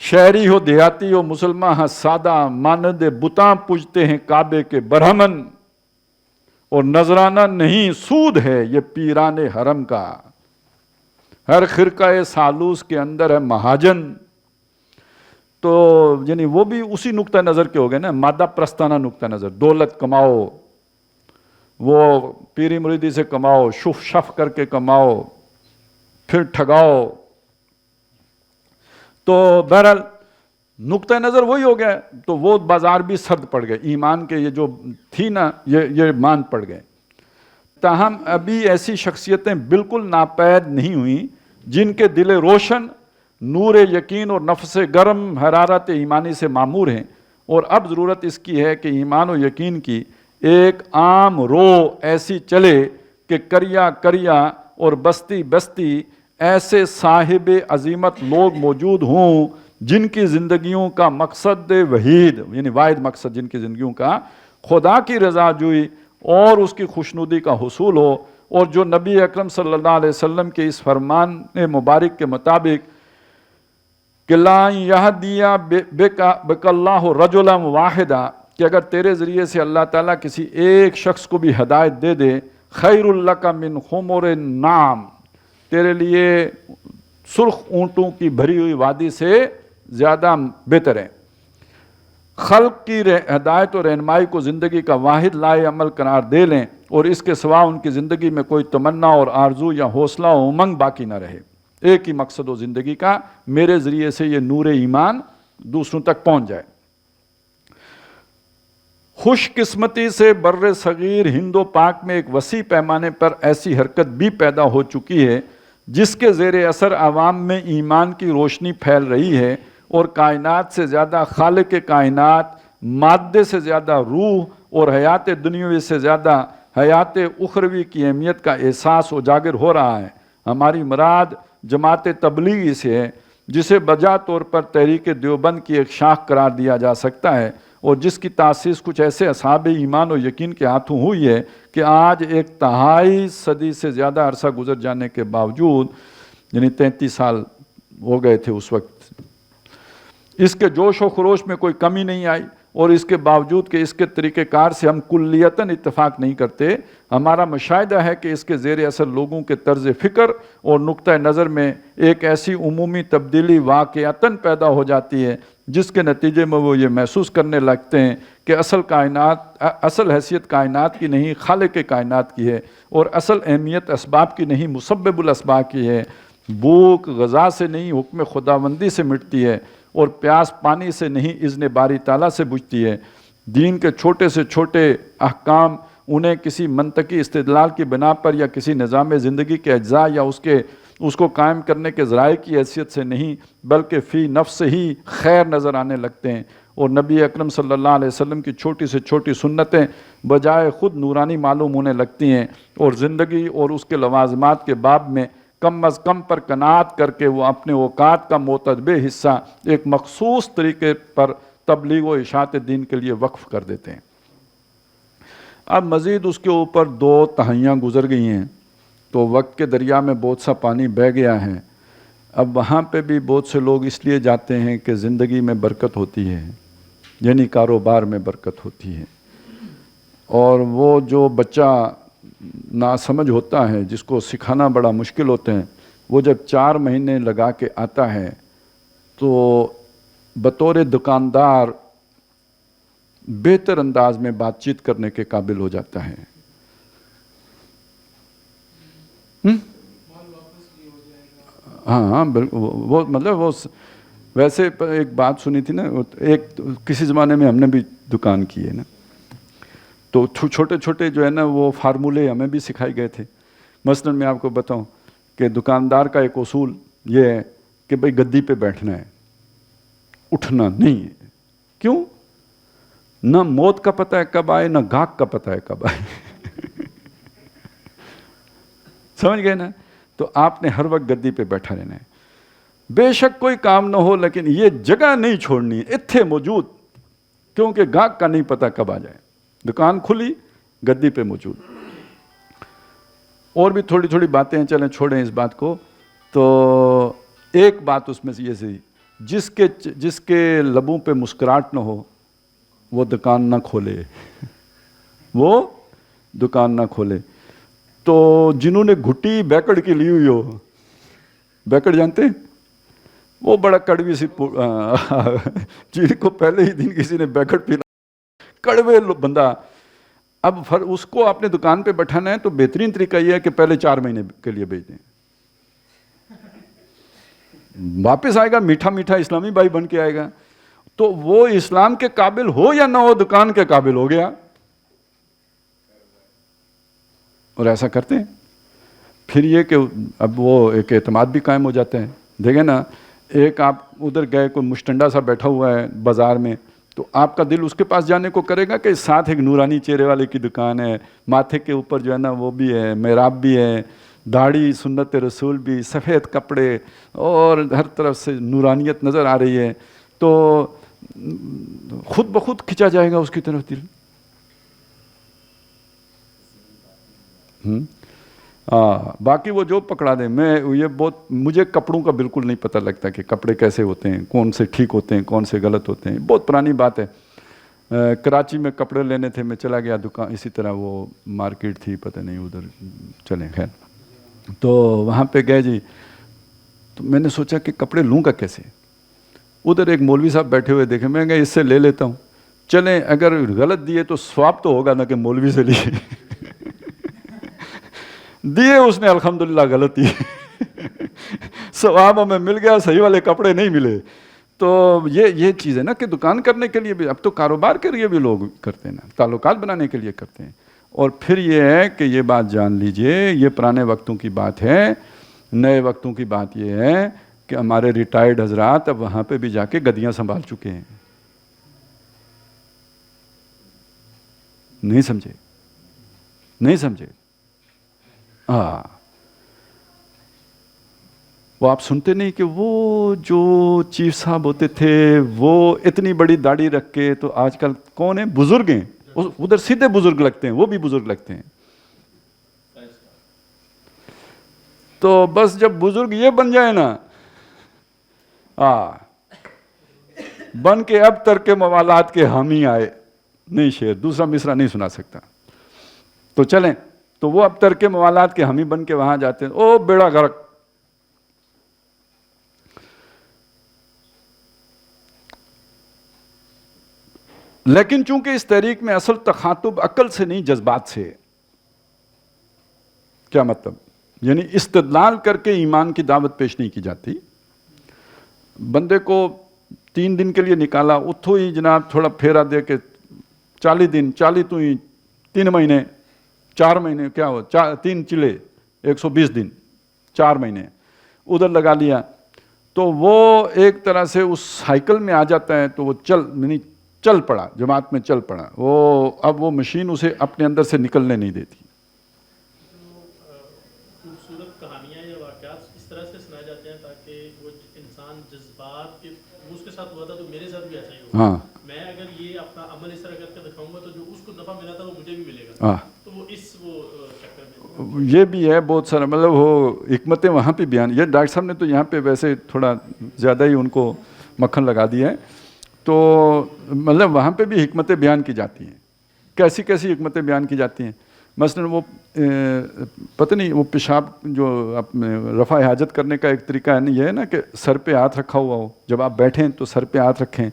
Speaker 1: شہری ہو دیہاتی ہو مسلمان ہاں سادہ، مانند بتاں پوجتے ہیں کعبے کے برہمن، اور نذرانہ نہیں سود ہے یہ پیران حرم کا۔ ہر خرقہ سالوس کے اندر ہے مہاجن۔ تو یعنی وہ بھی اسی نقطہ نظر کے ہو گئے نا، مادہ پرستانہ نقطہ نظر، دولت کماؤ، وہ پیری مریدی سے کماؤ، شف شف کر کے کماؤ، پھر ٹھگاؤ۔ تو بہرحال نقطہ نظر وہی ہو گیا، تو وہ بازار بھی سرد پڑ گئے، ایمان کے یہ جو تھی نا یہ مان پڑ گئے۔ تاہم ابھی ایسی شخصیتیں بالکل ناپید نہیں ہوئیں جن کے دل روشن، نور یقین اور نفس گرم حرارت ایمانی سے معمور ہیں، اور اب ضرورت اس کی ہے کہ ایمان و یقین کی ایک عام رو ایسی چلے کہ کریا کریا اور بستی بستی ایسے صاحب عظیمت لوگ موجود ہوں جن کی زندگیوں کا مقصد وحید، یعنی واحد مقصد جن کی زندگیوں کا خدا کی رضا جوئی اور اس کی خوشنودی کا حصول ہو، اور جو نبی اکرم صلی اللہ علیہ وسلم کے اس فرمان مبارک کے مطابق کہ لا یہدیا بک اللہ رجلا واحدا، کہ اگر تیرے ذریعے سے اللہ تعالیٰ کسی ایک شخص کو بھی ہدایت دے دے، خیر لک من حمر النعم، تیرے لیے سرخ اونٹوں کی بھری ہوئی وادی سے زیادہ بہتر ہے۔ خلق کی ہدایت و رہنمائی کو زندگی کا واحد لائے عمل قرار دے لیں، اور اس کے سوا ان کی زندگی میں کوئی تمنا اور آرزو یا حوصلہ و امنگ باقی نہ رہے۔ ایک ہی مقصد ہو زندگی کا، میرے ذریعے سے یہ نور ایمان دوسروں تک پہنچ جائے۔ خوش قسمتی سے بر صغیر ہند و پاک میں ایک وسیع پیمانے پر ایسی حرکت بھی پیدا ہو چکی ہے جس کے زیر اثر عوام میں ایمان کی روشنی پھیل رہی ہے، اور کائنات سے زیادہ خالق کائنات، مادے سے زیادہ روح، اور حیات دنیاوی سے زیادہ حیات اخروی کی اہمیت کا احساس اجاگر ہو رہا ہے۔ ہماری مراد جماعت تبلیغی سے ہے، جسے بجا طور پر تحریک دیوبند کی ایک شاخ قرار دیا جا سکتا ہے، اور جس کی تاسیس کچھ ایسے اصحاب ایمان و یقین کے ہاتھوں ہوئی ہے کہ آج ایک تہائی صدی سے زیادہ عرصہ گزر جانے کے باوجود، یعنی 33 سال ہو گئے تھے اس وقت، اس کے جوش و خروش میں کوئی کمی نہیں آئی، اور اس کے باوجود کہ اس کے طریقہ کار سے ہم کلیتاً اتفاق نہیں کرتے، ہمارا مشاہدہ ہے کہ اس کے زیر اثر لوگوں کے طرز فکر اور نقطہ نظر میں ایک ایسی عمومی تبدیلی واقعتاً پیدا ہو جاتی ہے جس کے نتیجے میں وہ یہ محسوس کرنے لگتے ہیں کہ اصل حیثیت کائنات کی نہیں، خالق کائنات کی ہے، اور اصل اہمیت اسباب کی نہیں، مسبب الاسباب کی ہے۔ بھوک غذا سے نہیں، حکم خداوندی سے مٹتی ہے، اور پیاس پانی سے نہیں، اذن باری تعالیٰ سے بجھتی ہے۔ دین کے چھوٹے سے چھوٹے احکام انہیں کسی منطقی استدلال کی بنا پر یا کسی نظام زندگی کے اجزاء یا اس کو قائم کرنے کے ذرائع کی حیثیت سے نہیں، بلکہ فی نفس ہی خیر نظر آنے لگتے ہیں، اور نبی اکرم صلی اللہ علیہ وسلم کی چھوٹی سے چھوٹی سنتیں بجائے خود نورانی معلوم ہونے لگتی ہیں، اور زندگی اور اس کے لوازمات کے باب میں کم از کم پر قناعت کر کے وہ اپنے اوقات کا معتدبہ حصہ ایک مخصوص طریقے پر تبلیغ و اشاعت دین کے لیے وقف کر دیتے ہیں۔ اب مزید اس کے اوپر 2 تہائیاں گزر گئی ہیں، تو وقت کے دریا میں بہت سا پانی بہہ گیا ہے۔ اب وہاں پہ بھی بہت سے لوگ اس لیے جاتے ہیں کہ زندگی میں برکت ہوتی ہے، یعنی کاروبار میں برکت ہوتی ہے، اور وہ جو بچہ ناسمجھ ہوتا ہے جس کو سکھانا بڑا مشکل ہوتا ہے، وہ جب 4 مہینے لگا کے آتا ہے تو بطور دکاندار بہتر انداز میں بات چیت کرنے کے قابل ہو جاتا ہے۔ ہاں بالکل، وہ مطلب وہ ویسے ایک بات سنی تھی نا، ایک کسی زمانے میں ہم نے بھی دکان کی ہے نا، تو چھوٹے چھوٹے جو ہے نا وہ فارمولے ہمیں بھی سکھائے گئے تھے۔ مثلا میں آپ کو بتاؤں کہ دکاندار کا ایک اصول یہ ہے کہ بھئی گدی پہ بیٹھنا ہے، اٹھنا نہیں ہے۔ کیوں؟ نہ موت کا پتہ ہے کب آئے، نہ گاہک کا پتہ ہے کب آئے۔ سمجھ گئے نا؟ تو آپ نے ہر وقت گدی پہ بیٹھا رہنا ہے، بے شک کوئی کام نہ ہو، لیکن یہ جگہ نہیں چھوڑنی ہے اتھے موجود، کیونکہ گاہک کا نہیں پتہ کب آ جائے۔ دکان کھلی، گدی پہ موجود۔ اور بھی تھوڑی تھوڑی باتیں ہیں، چلیں چھوڑیں اس بات کو۔ تو ایک بات اس میں سے یہ سی، جس کے لبوں پہ مسکراہٹ نہ ہو وہ دکان نہ کھولے، وہ دکان نہ کھولے۔ تو جنہوں نے گھٹی بیکڑ کی لی ہوئی ہو، بیکڑ جانتے ہیں؟ وہ بڑا کڑوی سی جن کو پہلے ہی دن کسی نے بیکڑ پلا، کڑوے بندہ، اب اس کو اپنے دکان پہ بٹھانا ہے تو بہترین طریقہ یہ ہے کہ پہلے 4 مہینے کے لیے بھیج دیں، واپس آئے گا میٹھا میٹھا اسلامی بھائی بن کے آئے گا، تو وہ اسلام کے قابل ہو یا نہ ہو دکان کے قابل ہو گیا۔ اور ایسا کرتے ہیں، پھر یہ کہ اب وہ ایک اعتماد بھی قائم ہو جاتا ہے۔ دیکھیں نا، ایک آپ ادھر گئے، کوئی مشٹنڈا سا بیٹھا ہوا ہے بازار میں، تو آپ کا دل اس کے پاس جانے کو کرے گا کہ ساتھ ایک نورانی چہرے والے کی دکان ہے، ماتھے کے اوپر جو ہے نا وہ بھی ہے، محراب بھی ہے، داڑھی سنت رسول بھی، سفید کپڑے، اور ہر طرف سے نورانیت نظر آ رہی ہے، تو خود بخود کھنچا جائے گا اس کی طرف دل۔ باقی وہ جو پکڑا دیں، مجھے کپڑوں کا بالکل نہیں پتہ لگتا کہ کپڑے کیسے ہوتے ہیں، کون سے ٹھیک ہوتے ہیں، کون سے غلط ہوتے ہیں، بہت پرانی بات ہے۔ کراچی میں کپڑے لینے تھے، میں چلا گیا دکان، اسی طرح وہ مارکیٹ تھی، پتہ نہیں ادھر چلیں، خیر تو وہاں پہ گئے جی، تو میں نے سوچا کہ کپڑے لوں گا کیسے۔ ادھر ایک مولوی صاحب بیٹھے ہوئے دیکھے، میں کہا اس سے لے لیتا ہوں، چلیں اگر غلط دیے تو ثواب تو ہوگا نا کہ مولوی سے لیے۔ دیے اس نے الحمدللہ غلط دیے، ثواب ہمیں مل گیا، صحیح والے کپڑے نہیں ملے۔ تو یہ چیز ہے نا کہ دکان کرنے کے لیے بھی، اب تو کاروبار کے لیے بھی لوگ کرتے ہیں نا، تعلقات بنانے کے لیے کرتے ہیں۔ اور پھر یہ ہے کہ یہ بات جان لیجئے، یہ پرانے وقتوں کی بات ہے، نئے وقتوں کی بات یہ ہے کہ ہمارے ریٹائرڈ حضرات اب وہاں پہ بھی جا کے گدیاں سنبھال چکے ہیں۔ نہیں سمجھے؟ نہیں سمجھے؟ وہ آپ سنتے نہیں کہ وہ جو چیف صاحب ہوتے تھے وہ اتنی بڑی داڑھی رکھ کے، تو آج کل کون ہیں؟ بزرگ ہیں، ادھر سیدھے بزرگ لگتے ہیں، وہ بھی بزرگ لگتے ہیں. تو بس جب بزرگ یہ بن جائے نا، بن کے اب ترک موالات کے حامی آئے. نہیں شعر دوسرا مصرع نہیں سنا سکتا. تو چلیں، تو وہ اب ترک موالات کے حامی بن کے وہاں جاتے ہیں، او بیڑا غرق. لیکن چونکہ اس تحریک میں اصل تخاطب عقل سے نہیں جذبات سے ہے. کیا مطلب؟ یعنی استدلال کر کے ایمان کی دعوت پیش نہیں کی جاتی. بندے کو 3 دن کے لیے نکالا، اتھو ہی جناب تھوڑا پھیرا دے کے 40 دن، 40 تو ہی 3 مہینے، 4 مہینے، کیا ہو 3 چلے 120 دن، 4 مہینے ادھر لگا لیا، تو وہ ایک طرح سے اس سائیکل میں آ جاتا ہے. تو وہ چل پڑا، جماعت میں چل پڑا. وہ اب وہ مشین اسے اپنے اندر سے نکلنے نہیں دیتی.
Speaker 3: خوبصورت کہانیاں یا واقعات اس طرح سے سنائے جاتے ہیں تاکہ وہ انسان جذبات کے، اس کے ساتھ ہوا تھا تو میرے ساتھ بھی ایسا ہی ہوگا.
Speaker 1: ہاں،
Speaker 3: میں اگر یہ اپنا عمل اس طرح کر کے دکھاؤں گا تو جو اس کو دفعہ ملا تھا وہ مجھے بھی ملے گا. تو وہ اس چکر میں
Speaker 1: یہ بھی ہے بہت سارا، مطلب وہ حکمتیں وہاں پہ بیان. یہ ڈاکٹر صاحب نے تو یہاں پہ ویسے تھوڑا زیادہ ہی ان کو مکھن لگا دیا ہے. تو مطلب وہاں پہ بھی حکمتیں بیان کی جاتی ہیں. کیسی کیسی حکمتیں بیان کی جاتی ہیں؟ مثلا وہ پتہ نہیں، وہ پیشاب جو رفع حاجت کرنے کا ایک طریقہ ہے نا، یہ ہے نا کہ سر پہ ہاتھ رکھا ہوا ہو، جب آپ بیٹھیں تو سر پہ ہاتھ رکھیں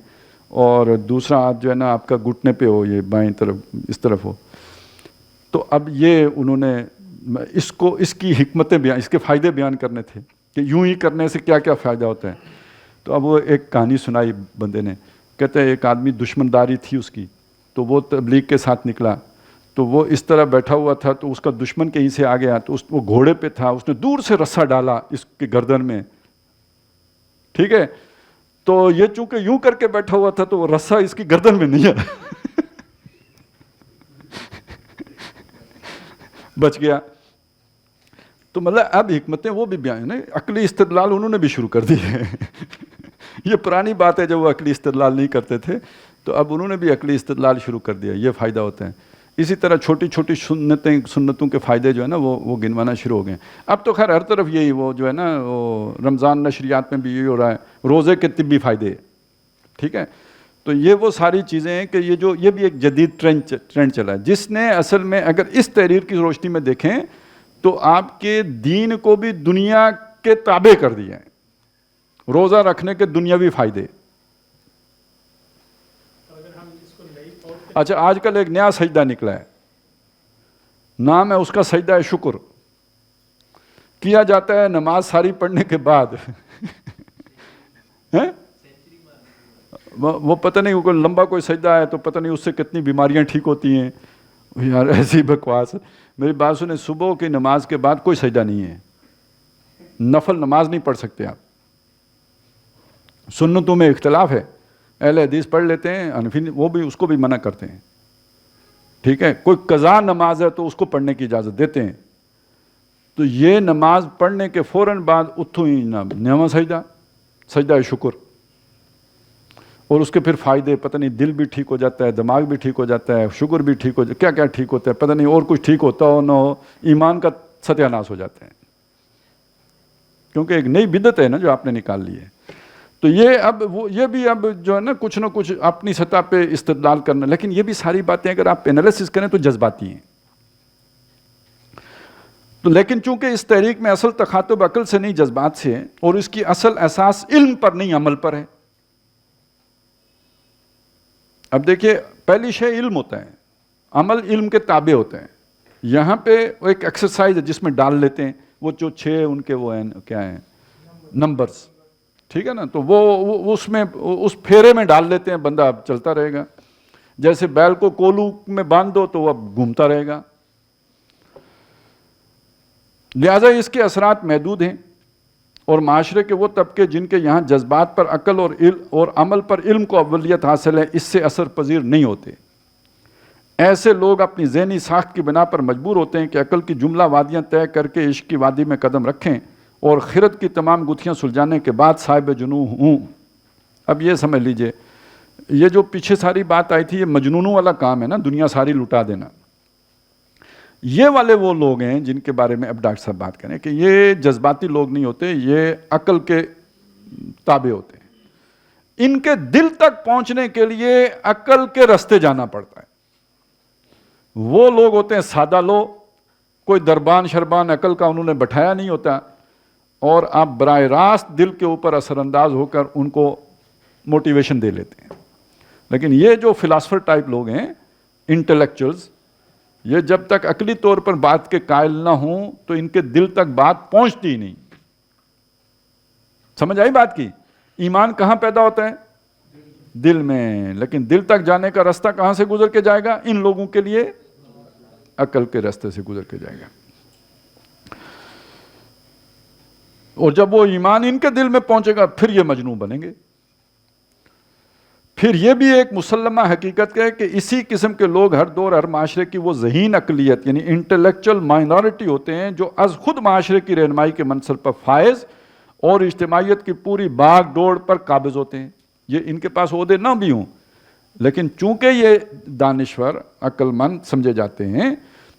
Speaker 1: اور دوسرا ہاتھ جو ہے نا آپ کا گھٹنے پہ ہو، یہ بائیں طرف اس طرف ہو. تو اب یہ انہوں نے اس کی حکمتیں بیان، اس کے فائدے بیان کرنے تھے کہ یوں ہی کرنے سے کیا کیا فائدہ ہوتا ہے. تو اب وہ ایک کہانی سنائی بندے نے، کہتے ہیں ایک آدمی دشمنداری تھی اس کی، تو وہ تبلیغ کے ساتھ نکلا، تو وہ اس طرح بیٹھا ہوا تھا، تو اس کا دشمن کہیں سے آ گیا، تو وہ گھوڑے پہ تھا، اس نے دور سے رسا ڈالا اس کے گردن میں. ٹھیک ہے، تو یہ چونکہ یوں کر کے بیٹھا ہوا تھا تو وہ رسا اس کی گردن میں نہیں آیا بچ گیا. تو مطلب اب حکمتیں وہ بھی بیان ہے. عقلی استدلال انہوں نے بھی شروع کر دی ہے یہ پرانی بات ہے، جب وہ عقلی استدلال نہیں کرتے تھے تو اب انہوں نے بھی عقلی استدلال شروع کر دیا. یہ فائدہ ہوتا ہے. اسی طرح چھوٹی چھوٹی سنتوں کے فائدے جو ہے نا وہ گنوانا شروع ہو گئے. اب تو خیر ہر طرف یہی، وہ جو ہے نا وہ رمضان نشریات میں بھی یہی ہو رہا ہے، روزے کے طبی فائدے. ٹھیک ہے، تو یہ وہ ساری چیزیں ہیں کہ یہ بھی ایک جدید ٹرینڈ چلا ہے، جس نے اصل میں اگر اس تحریر کی روشنی میں دیکھیں تو آپ کے دین کو بھی دنیا کے تابع کر دیا ہے. روزہ رکھنے کے دنیاوی فائدے. اچھا، آج کل ایک نیا سجدہ نکلا ہے، نام ہے اس کا سجدہ شکر. کیا جاتا ہے نماز ساری پڑھنے کے بعد وہ پتہ نہیں، کوئی لمبا کوئی سجدہ ہے تو پتہ نہیں اس سے کتنی بیماریاں ٹھیک ہوتی ہیں. یار ایسی بکواس. میری بات سنیں، صبح کی نماز کے بعد کوئی سجدہ نہیں ہے. نفل نماز نہیں پڑھ سکتے آپ. سنتوں میں اختلاف ہے، اہل حدیث پڑھ لیتے ہیں، حنفی وہ بھی اس کو بھی منع کرتے ہیں. ٹھیک ہے، کوئی قضا نماز ہے تو اس کو پڑھنے کی اجازت دیتے ہیں. تو یہ نماز پڑھنے کے فوراً بعد اتھو ہی نیا سجدہ شکر، اور اس کے پھر فائدے پتہ نہیں، دل بھی ٹھیک ہو جاتا ہے، دماغ بھی ٹھیک ہو جاتا ہے، شکر بھی ٹھیک ہو جاتا ہے، کیا کیا ٹھیک ہوتا ہے پتہ نہیں، اور کچھ ٹھیک ہوتا ہو نہ ہو، ایمان کا ستیہ ناش ہو جاتا ہے. کیونکہ ایک نئی بدعت ہے نا جو آپ نے نکال لی ہے. تو یہ بھی اب جو ہے نا کچھ نہ کچھ اپنی سطح پہ استدلال کرنا. لیکن یہ بھی ساری باتیں اگر آپ انالیسس کریں تو جذباتی ہیں. تو لیکن چونکہ اس تحریک میں اصل تخاطب عقل سے نہیں جذبات سے ہے، اور اس کی اصل اساس علم پر نہیں عمل پر ہے. اب دیکھیے، پہلی شے علم ہوتا ہے، عمل علم کے تابع ہوتا ہے. یہاں پہ ایک ایکسرسائز ہے جس میں ڈال لیتے ہیں وہ جو 6 ان کے وہ ہیں، کیا ہیں، نمبرز. ٹھیک ہے نا، تو وہ اس میں اس پھیرے میں ڈال لیتے ہیں، بندہ اب چلتا رہے گا. جیسے بیل کو کولو میں باندھ دو تو وہ اب گھومتا رہے گا. لہٰذا اس کے اثرات محدود ہیں، اور معاشرے کے وہ طبقے جن کے یہاں جذبات پر عقل اور عمل پر علم کو اولیت حاصل ہے، اس سے اثر پذیر نہیں ہوتے. ایسے لوگ اپنی ذہنی ساخت کی بنا پر مجبور ہوتے ہیں کہ عقل کی جملہ وادیاں طے کر کے عشق کی وادی میں قدم رکھیں اور خرد کی تمام گتھیاں سلجھانے کے بعد صاحب جنوں ہوں. اب یہ سمجھ لیجئے یہ جو پیچھے ساری بات آئی تھی یہ مجنونوں والا کام ہے نا, دنیا ساری لٹا دینا. یہ والے وہ لوگ ہیں جن کے بارے میں اب ڈاکٹر صاحب بات کریں کہ یہ جذباتی لوگ نہیں ہوتے, یہ عقل کے تابع ہوتے ہیں. ان کے دل تک پہنچنے کے لیے عقل کے راستے جانا پڑتا ہے. وہ لوگ ہوتے ہیں سادہ لوگ, کوئی دربان شربان عقل کا انہوں نے بٹھایا نہیں ہوتا, اور آپ براہ راست دل کے اوپر اثر انداز ہو کر ان کو موٹیویشن دے لیتے ہیں. لیکن یہ جو فلاسفر ٹائپ لوگ ہیں, انٹلیکچوئلز, یہ جب تک عقلی طور پر بات کے قائل نہ ہوں تو ان کے دل تک بات پہنچتی ہی نہیں. سمجھ آئی بات کی؟ ایمان کہاں پیدا ہوتا ہے؟ دل میں. لیکن دل تک جانے کا راستہ کہاں سے گزر کے جائے گا ان لوگوں کے لیے؟ عقل کے راستے سے گزر کے جائے گا. اور جب وہ ایمان ان کے دل میں پہنچے گا پھر یہ مجنون بنیں گے. پھر یہ بھی ایک مسلمہ حقیقت ہے کہ اسی قسم کے لوگ ہر دور ہر معاشرے کی وہ ذہین اقلیت یعنی انٹلیکچوئل مائنورٹی ہوتے ہیں جو از خود معاشرے کی رہنمائی کے منصب پر فائز اور اجتماعیت کی پوری باغ ڈور پر قابض ہوتے ہیں. یہ ان کے پاس عہدے نہ بھی ہوں لیکن چونکہ یہ دانشور عقل مند سمجھے جاتے ہیں,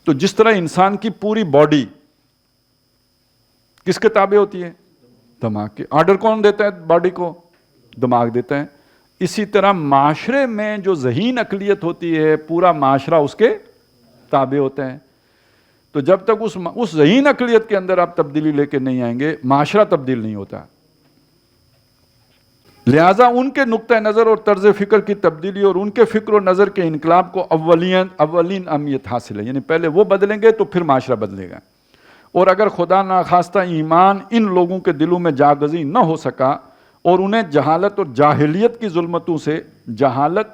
Speaker 1: تو جس طرح انسان کی پوری باڈی کس کے تابع ہوتی ہے؟ دماغ کے. آرڈر کون دیتا ہے باڈی کو؟ دماغ دیتا ہے. اسی طرح معاشرے میں جو ذہین اقلیت ہوتی ہے پورا معاشرہ اس کے تابع ہوتا ہے. تو جب تک اس ذہین اقلیت کے اندر آپ تبدیلی لے کے نہیں آئیں گے معاشرہ تبدیل نہیں ہوتا. لہٰذا ان کے نقطہ نظر اور طرز فکر کی تبدیلی اور ان کے فکر و نظر کے انقلاب کو اولین اہمیت حاصل ہے. یعنی پہلے وہ بدلیں گے تو پھر معاشرہ بدلے گا. اور اگر خدا ناخواستہ ایمان ان لوگوں کے دلوں میں جاگزی نہ ہو سکا اور انہیں جہالت اور جاہلیت کی ظلمتوں سے, جہالت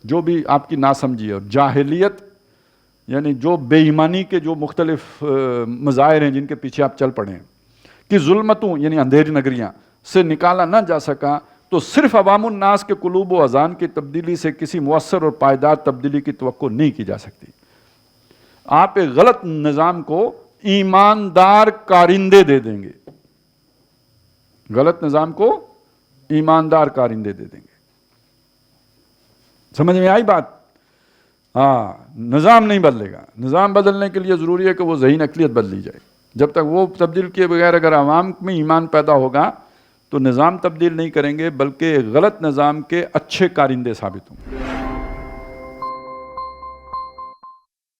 Speaker 1: جو بھی آپ کی ناسمجھی ہے, اور جاہلیت یعنی جو بے ایمانی کے جو مختلف مظاہر ہیں جن کے پیچھے آپ چل پڑے ہیں, کہ ظلمتوں یعنی اندھیری نگریاں سے نکالا نہ جا سکا, تو صرف عوام الناس کے قلوب و اذان کی تبدیلی سے کسی مؤثر اور پائیدار تبدیلی کی توقع نہیں کی جا سکتی. آپ ایک غلط نظام کو ایماندار کارندے دے دیں گے, غلط نظام کو ایماندار کارندے دے دیں گے. سمجھ میں آئی بات؟ ہاں, نظام نہیں بدلے گا. نظام بدلنے کے لیے ضروری ہے کہ وہ ذہین اقلیت بدلی جائے. جب تک وہ تبدیل کیے بغیر اگر عوام میں ایمان پیدا ہوگا تو نظام تبدیل نہیں کریں گے بلکہ غلط نظام کے اچھے کارندے ثابت ہوں گے.